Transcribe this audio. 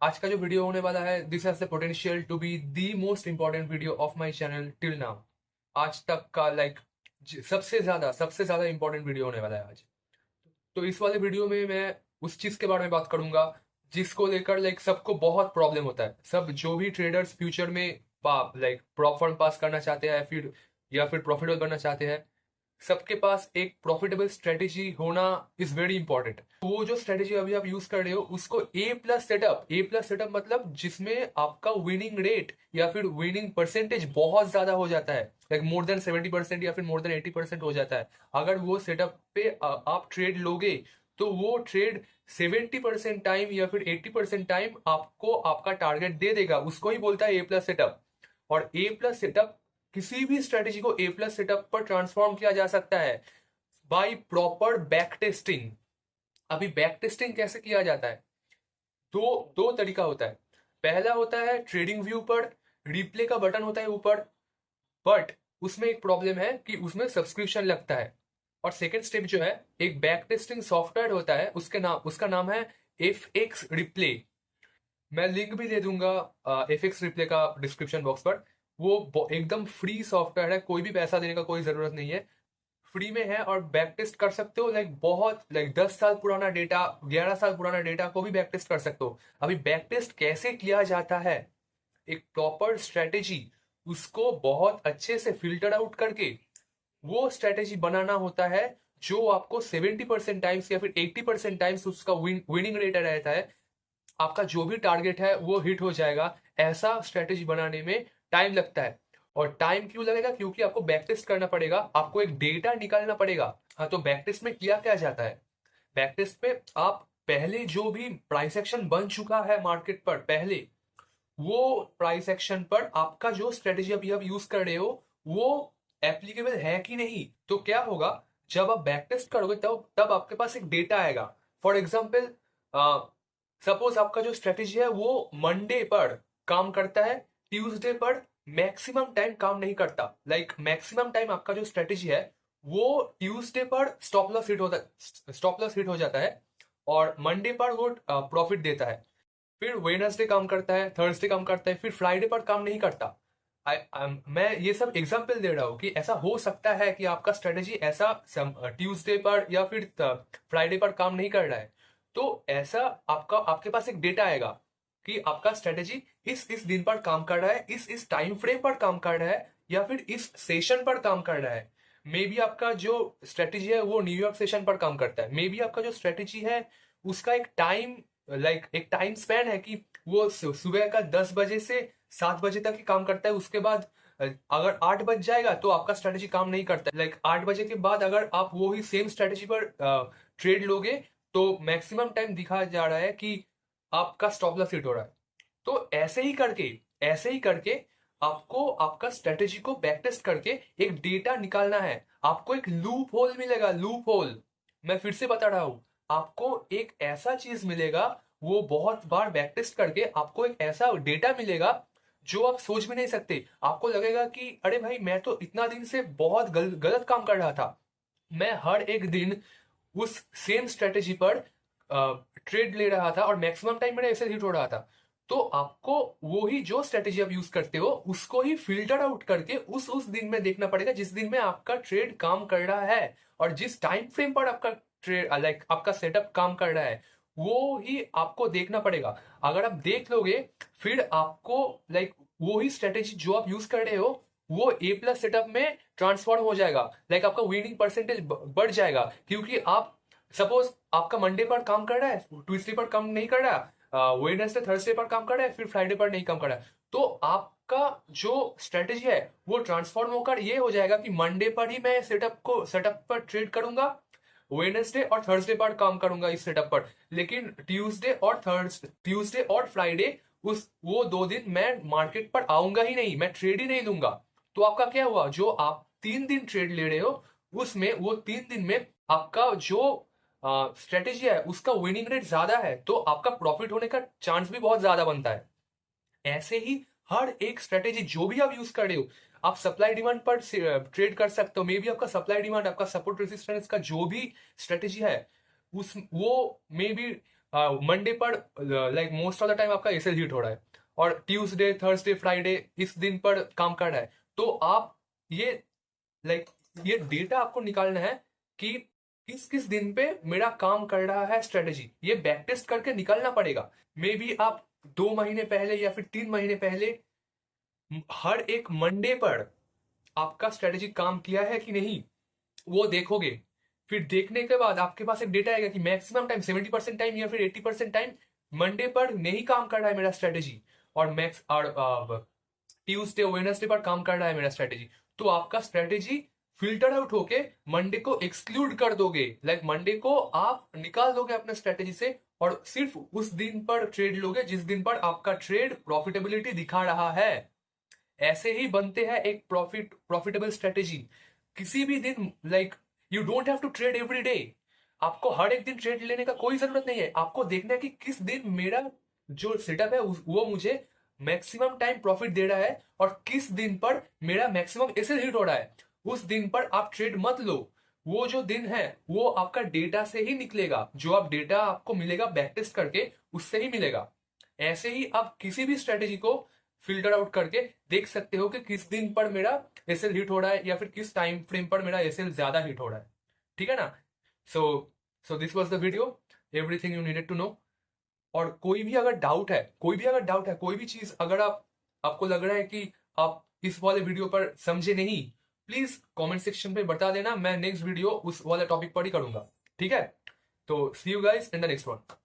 आज का जो वीडियो होने वाला है, this has the potential to be the most important video of my channel till now. आज तक का सबसे ज्यादा इंपॉर्टेंट वीडियो होने वाला है आज। तो इस वाले वीडियो में मैं उस चीज के बारे में बात करूंगा जिसको लेकर सबको बहुत प्रॉब्लम होता है। सब जो भी ट्रेडर्स फ्यूचर में प्रॉफिट पास करना चाहते हैं या फिर प्रॉफिटेबल बनना चाहते हैं, सबके पास एक प्रॉफिटेबल स्ट्रेटेजी होना इज वेरी इंपॉर्टेंट। वो जो स्ट्रेटेजी अभी आप यूज कर रहे हो उसको ए प्लस सेटअप मतलब जिसमें आपका विनिंग रेट या फिर विनिंग परसेंटेज बहुत ज्यादा हो जाता है, मोर देन 70% या फिर मोर देन 80% हो जाता है। अगर वो सेटअप पे आप ट्रेड लोगे तो वो ट्रेड 70% टाइम या फिर 80% टाइम आपको आपका टारगेट दे देगा। उसको ही बोलता है ए प्लस सेटअप। और ए प्लस सेटअप, किसी भी स्ट्रेटेजी को ए प्लस सेटअप पर ट्रांसफॉर्म किया जा सकता है बाय प्रॉपर बैक टेस्टिंग। अभी बैक टेस्टिंग कैसे किया जाता है? दो दो तरीका होता है। पहला होता है ट्रेडिंग व्यू पर रिप्ले का बटन होता है ऊपर, बट उसमें एक प्रॉब्लम है कि उसमें सब्सक्रिप्शन लगता है। और सेकेंड स्टेप जो है, एक बैक टेस्टिंग सॉफ्टवेयर होता है, उसका नाम है एफ एक्स रिप्ले। मैं लिंक भी दे दूंगा एफ एक्स रिप्ले का डिस्क्रिप्शन बॉक्स पर। वो एकदम फ्री सॉफ्टवेयर है, कोई भी पैसा देने का कोई जरूरत नहीं है, फ्री में है। और बैक टेस्ट कर सकते हो, 10 साल पुराना डेटा, 11 साल पुराना डेटा को भी बैक टेस्ट कर सकते हो। अभी बैक टेस्ट कैसे किया जाता है? एक प्रॉपर स्ट्रेटेजी, उसको बहुत अच्छे से फिल्टर आउट करके वो स्ट्रेटेजी बनाना होता है जो आपको 70% टाइम्स या फिर 80% टाइम्स उसका विनिंग रेट रहता है। आपका जो भी टारगेट है वो हिट हो जाएगा। ऐसा स्ट्रेटेजी बनाने में टाइम लगता है। और टाइम क्यों लगेगा? क्योंकि आपको बैक टेस्ट करना पड़ेगा, आपको एक डेटा निकालना पड़ेगा। हाँ, तो बैक टेस्ट में किया क्या जाता है? बैक टेस्ट पे आप पहले जो भी प्राइस एक्शन बन चुका है मार्केट पर, पहले वो प्राइस एक्शन पर आपका जो स्ट्रेटेजी अभी आप यूज कर रहे हो वो एप्लीकेबल है कि नहीं। तो क्या होगा, जब आप बैक टेस्ट करोगे तब तब आपके पास एक डेटा आएगा। फॉर एग्जाम्पल, सपोज आपका जो स्ट्रेटेजी है वो मंडे पर काम करता है, ट्यूसडे पर मैक्सिमम टाइम काम नहीं करता। मैक्सिमम टाइम आपका जो स्ट्रेटेजी है वो ट्यूसडे पर स्टॉप लॉस हिट हो जाता है और मंडे पर वो प्रॉफिट देता है। फिर वेडनेसडे काम करता है, थर्सडे काम करता है, फिर फ्राइडे पर काम नहीं करता। मैं ये सब एग्जांपल दे रहा हूँ कि ऐसा हो सकता है कि आपका स्ट्रेटेजी ऐसा ट्यूसडे पर या फिर फ्राइडे पर काम नहीं कर रहा है। तो ऐसा आपके पास एक डेटा आएगा कि आपका स्ट्रेटेजी इस दिन पर काम कर रहा है, इस टाइम फ्रेम पर काम कर रहा है, या फिर इस सेशन पर काम कर रहा है। मे बी आपका जो स्ट्रेटेजी है वो न्यूयॉर्क सेशन पर काम करता है। मे बी आपका जो स्ट्रेटेजी है उसका एक टाइम स्पैन है कि वो सुबह का 10 बजे से 7 बजे तक ही काम करता है। उसके बाद अगर 8 बज जाएगा तो आपका स्ट्रेटेजी काम नहीं करता है। 8 बजे के बाद अगर आप वो ही सेम स्ट्रेटेजी पर ट्रेड लोगे तो मैक्सिमम टाइम दिखा जा रहा है कि आपका स्टॉप लॉस हिट हो रहा है। तो ऐसे ही करके आपको आपका स्ट्रेटेजी को बैक टेस्ट करके एक डेटा निकालना है। आपको एक लूप होल मिलेगा, लूप होल। मैं फिर से बता रहा हूं, आपको एक ऐसा चीज मिलेगा, वो बहुत बार बैक टेस्ट करके आपको एक ऐसा डेटा मिलेगा जो आप सोच भी नहीं सकते। आपको लगेगा कि अरे भाई, मैं तो इतना दिन से बहुत गलत काम कर रहा था। मैं हर एक दिन उस सेम स्ट्रेटेजी पर ट्रेड ले रहा था और मैक्सिमम टाइम मेरा ऐसे हिट हो रहा था। तो आपको वो ही जो स्ट्रेटेजी आप यूज करते हो उसको ही फिल्टर आउट करके उस दिन में देखना पड़ेगा जिस दिन में आपका ट्रेड काम कर रहा है, और जिस टाइम फ्रेम पर आपका ट्रेड आपका सेटअप काम कर रहा है वो ही आपको देखना पड़ेगा। अगर आप देख लोगे फिर आपको वो ही स्ट्रेटेजी जो आप यूज कर रहे हो वो ए प्लस सेटअप में ट्रांसफॉर्म हो जाएगा। आपका विनिंग परसेंटेज बढ़ जाएगा, क्योंकि आप सपोज आपका मंडे पर काम कर रहा है, ट्यूसडे पर काम नहीं कर रहा, वेडनेसडे थर्सडे पर काम कर रहा है, फिर फ्राइडे पर नहीं काम कर रहा है। तो आपका जो स्ट्रेटेजी है वो ट्रांसफॉर्म होकर ये हो जाएगा कि मंडे पर ही मैं सेटअप पर ट्रेड करूंगा, वेडनेसडे और थर्सडे पर काम करूंगा इस सेटअप पर। लेकिन ट्यूसडे और फ्राइडे उस वो 2 दिन मैं मार्केट पर आऊंगा ही नहीं, मैं ट्रेड ही नहीं लूंगा। तो आपका क्या हुआ, जो आप 3 दिन ट्रेड ले रहे हो उसमें वो 3 दिन में आपका जो स्ट्रेटेजी है उसका विनिंग रेट ज्यादा है, तो आपका प्रॉफिट होने का चांस भी बहुत ज्यादा बनता है। ऐसे ही हर एक स्ट्रेटेजी जो भी आप यूज कर रहे हो, आप सप्लाई डिमांड पर ट्रेड कर सकते हो। मे बी आपका सप्लाई डिमांड, आपका सपोर्ट रेजिस्टेंस का जो भी स्ट्रेटेजी है उस वो मे बी मंडे पर like most of the time आपका एसएल हिट हो रहा है, और ट्यूसडे थर्सडे फ्राइडे इस दिन पर काम कर रहा है, तो आप ये लाइक ये डेटा आपको निकालना है कि किस किस दिन पे मेरा काम कर रहा है स्ट्रेटेजी, ये बैक टेस्ट करके निकालना पड़ेगा। मे बी आप 2 महीने पहले या फिर 3 महीने पहले हर एक मंडे पर आपका स्ट्रेटेजी काम किया है कि नहीं, वो देखोगे। फिर देखने के बाद आपके पास एक डेटा आएगा कि मैक्सिमम टाइम 70% टाइम या फिर 80% टाइम मंडे पर नहीं काम कर रहा है मेरा स्ट्रेटेजी, और मैक्स और ट्यूसडे वेडनेसडे पर काम कर रहा है मेरा स्ट्रेटेजी। तो आपका स्ट्रेटेजी फिल्टर आउट होके मंडे को एक्सक्लूड कर दोगे, लाइक मंडे को आप निकाल दोगे अपने स्ट्रेटेजी से, और सिर्फ उस दिन पर ट्रेड लोगे जिस दिन पर आपका ट्रेड प्रॉफिटेबिलिटी दिखा रहा है। ऐसे ही बनते हैं एक प्रॉफिटेबल स्ट्रेटेजी। किसी भी दिन like you don't have to trade every day, आपको हर एक दिन ट्रेड लेने का कोई जरूरत नहीं है। आपको देखना है कि किस दिन मेरा जो सेटअप है वो मुझे मैक्सिमम टाइम प्रॉफिट दे रहा है, और किस दिन पर मेरा मैक्सिमम एसएल हिट हो रहा है, उस दिन पर आप ट्रेड मत लो। वो जो दिन है वो आपका डेटा से ही निकलेगा, जो आप डेटा आपको मिलेगा बैक टेस्ट करके उससे ही मिलेगा। ऐसे ही आप किसी भी स्ट्रेटेजी को फिल्टर आउट करके देख सकते हो कि किस दिन पर मेरा एसएल हिट हो रहा है या फिर किस टाइम फ्रेम पर मेरा एसएल ज्यादा हिट हो रहा है। ठीक है ना? So so this was the video, everything you needed to know. और कोई भी चीज अगर आपको लग रहा है कि आप इस वाले वीडियो पर समझे नहीं, प्लीज कमेंट सेक्शन पे बता देना, मैं नेक्स्ट वीडियो उस वाले टॉपिक पर ही करूंगा। ठीक है? तो see you guys in the next one.